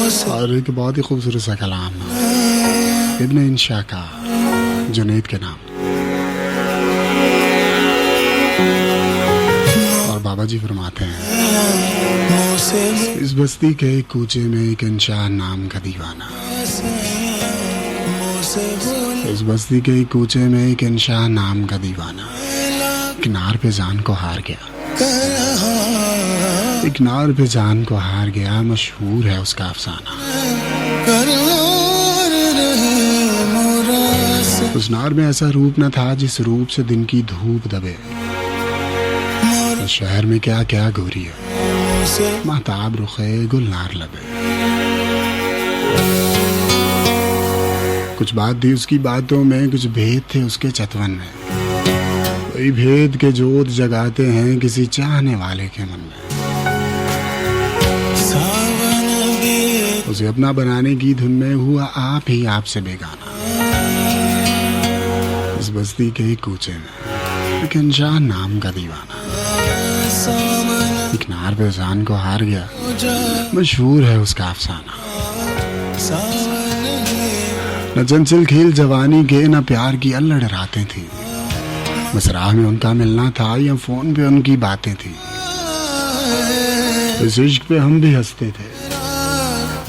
और एक बहुत ही खूबसूरत सा कलाम इब्न इंशा का, जुनैद के नाम। और बाबा जी फरमाते हैं, इस बस्ती के कूचे में एक इंशा नाम का दीवाना, इस बस्ती के कूचे में एक इंशा नाम का दीवाना, किनार पे जान को हार गया, एक नार पे जान को हार गया, मशहूर है उसका अफसाना। उस नार में ऐसा रूप न था जिस रूप से दिन की धूप दबे, उस शहर में क्या क्या गोरी है, महताब रुखे गुलनार लबे। कुछ बात थी उसकी बातों में, कुछ भेद थे उसके चतवन में, वही भेद के जोत जगाते हैं किसी चाहने वाले के मन में। उसे अपना बनाने की धुन में हुआ आप ही आपसे बेगाना, इस बस्ती के कूचे में एक इंसान नाम का दीवाना, एक नार पे जान को हार गया, मशहूर है उसका अफसाना। न चंचल खेल जवानी के, न प्यार की अल्लड़ रातें थी, बस राह में उनका मिलना था या फोन पे उनकी बातें थी। उस इश्क पे हम भी हंसते थे,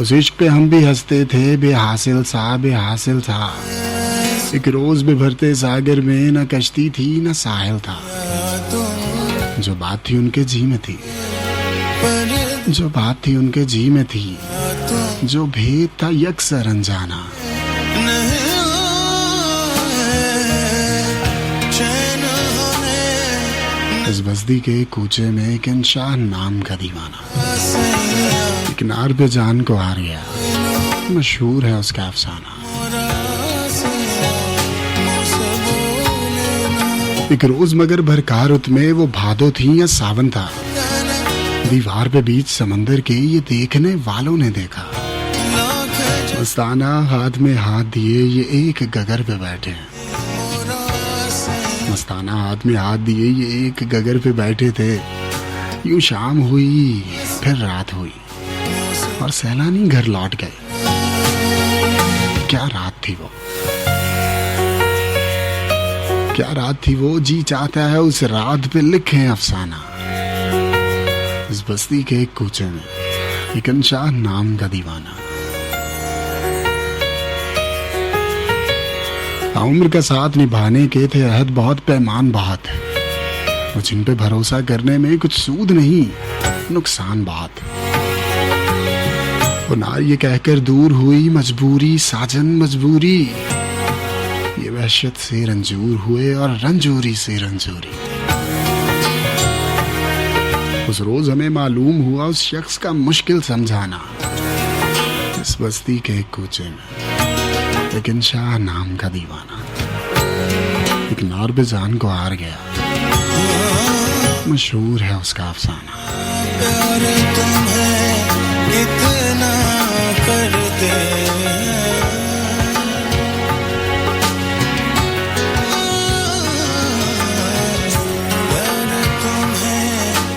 उस इश्क पे हम भी हंसते थे, बेहासिल सा बेहासिल था। एक रोज भी भरते सागर में, न कश्ती थी न साहिल था। जो बात थी उनके जी में थी, जो बात थी उनके जी में थी, जो भेद था यकसर अनजाना। इस बस्ती के कूचे में एक इंसान नाम का दीवाना, एक नार पे जान को हार गया, मशहूर है उसका अफसाना। एक रोज मगर भरका रुत में, वो भादो थी या सावन था, दीवार पे बीच समंदर के ये देखने वालों ने देखा। मस्ताना हाथ में हाथ दिए ये एक गगर पे बैठे हैं, मस्ताना हाथ में हाथ दिए ये एक गगर पे बैठे थे। यूं शाम हुई फिर रात हुई और सैलानी घर लौट गए। क्या रात थी वो, क्या रात थी वो, जी चाहता है उस रात पे लिखे अफसाना। इस बस्ती के एक कूचे में एक इंसान नाम का दीवाना। उम्र का साथ निभाने के थे अहद बहुत, पैमान बहुत, वो जिन पे भरोसा करने में कुछ सूद नहीं नुकसान बहुत। वो नार ये कहकर दूर हुई, मजबूरी साजन मजबूरी, ये वहशत से रंजूर हुए और रंजूरी से रंजूरी। उस रोज हमें मालूम हुआ उस शख्स का मुश्किल समझाना। इस बस्ती के एक कूचे में एक इंसान नाम का दीवाना, एक नार पे जान को हार गया, मशहूर है उसका अफसाना। प्यार तुम्हें कितना करते,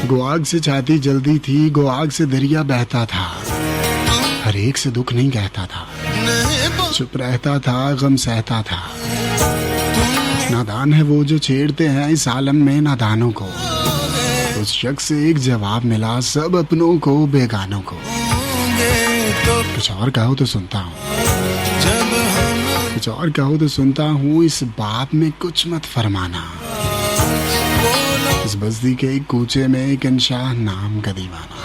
गो आग से छाती जल्दी थी, गो आग से दरिया बहता था, हर एक से दुख नहीं कहता था, चुप रहता था गम सहता था। नादान है वो जो छेड़ते हैं इस आलम में नादानों को, उस शख्स से एक जवाब मिला सब अपनों को बेगानों को। कुछ और कहो तो सुनता हूँ, कुछ और कहो तो सुनता हूँ, इस बात में कुछ मत फरमाना। इस बस्ती के एक कूचे में एक इंसान नाम का दीवाना,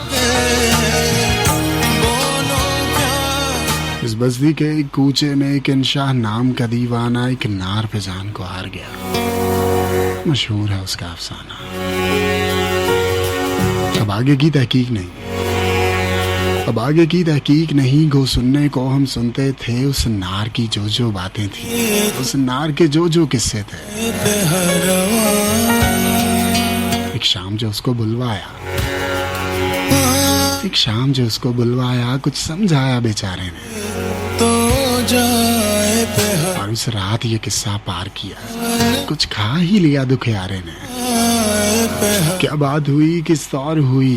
इस बस्ती के एक कूचे में एक इंसान नाम का दीवाना, एक नार पे जान को हार गया, मशहूर है उसका अफसाना। अब आगे की तहकीक नहीं, अब आगे की तहकीक नहीं, गो सुनने को हम सुनते थे उस नार की जो जो बातें थी, उस नार के जो जो किस्से थे। एक शाम जो उसको बुलवाया, एक शाम जो उसको बुलवाया, कुछ समझाया बेचारे ने तो जाए और उस रात ये किस्सा पार किया, कुछ खा ही लिया दुखियारे ने। क्या बात हुई किस तौर हुई,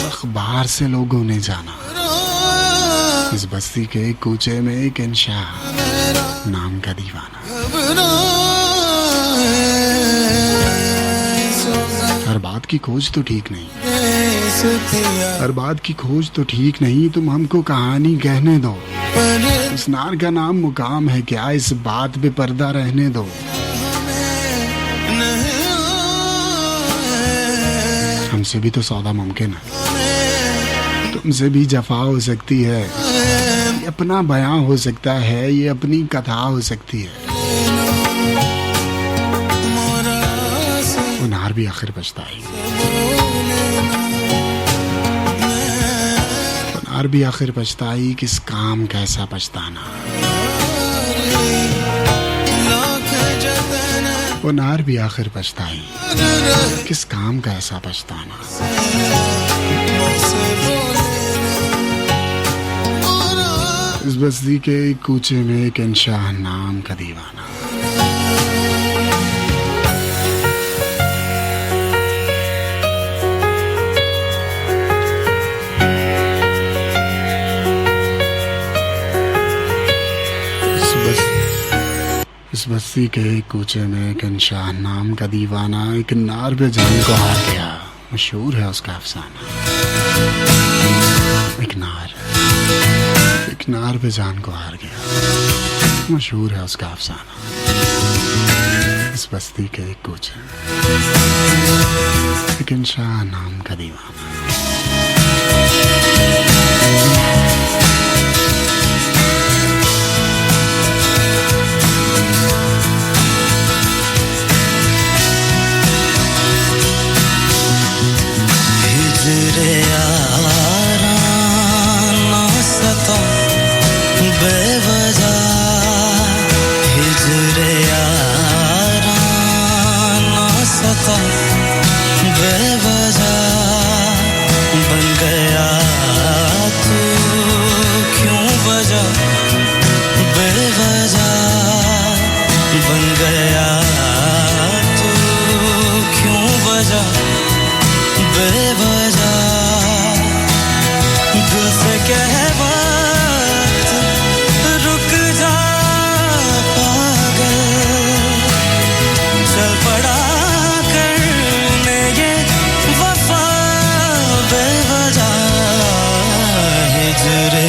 अखबार से लोगों ने जाना, इस बस्ती के कूचे में एक इंशाह नाम का दीवाना। हर बात की खोज तो ठीक नहीं, हर बात की खोज तो ठीक नहीं, तुम हमको कहानी कहने दो। इस नार का नाम मुकाम है क्या, इस बात पे पर्दा रहने दो। हमसे भी तो सौदा मुमकिन है, तुमसे भी जफा हो सकती है, ये अपना बयां हो सकता है, ये अपनी कथा हो सकती है। वो नार भी आखिर पछताएगी, वो नार भी आखिर पछताई, किस काम कैसा पछताना। वो नार भी आखिर पछताई, किस काम का ऐसा पछताना। इस बस्ती के कूचे में एक इंशाह नाम का दीवाना। इस बस्ती के कूचे में एक इंशाह नाम का दीवाना एक नार पे जान को हार गया, मशहूर है उसका अफसाना। एक नार पे जान को हार गया, मशहूर है उसका अफसाना। इस बस्ती के कूचे में एक इंशाह नाम का दीवाना। बेवजह हिजर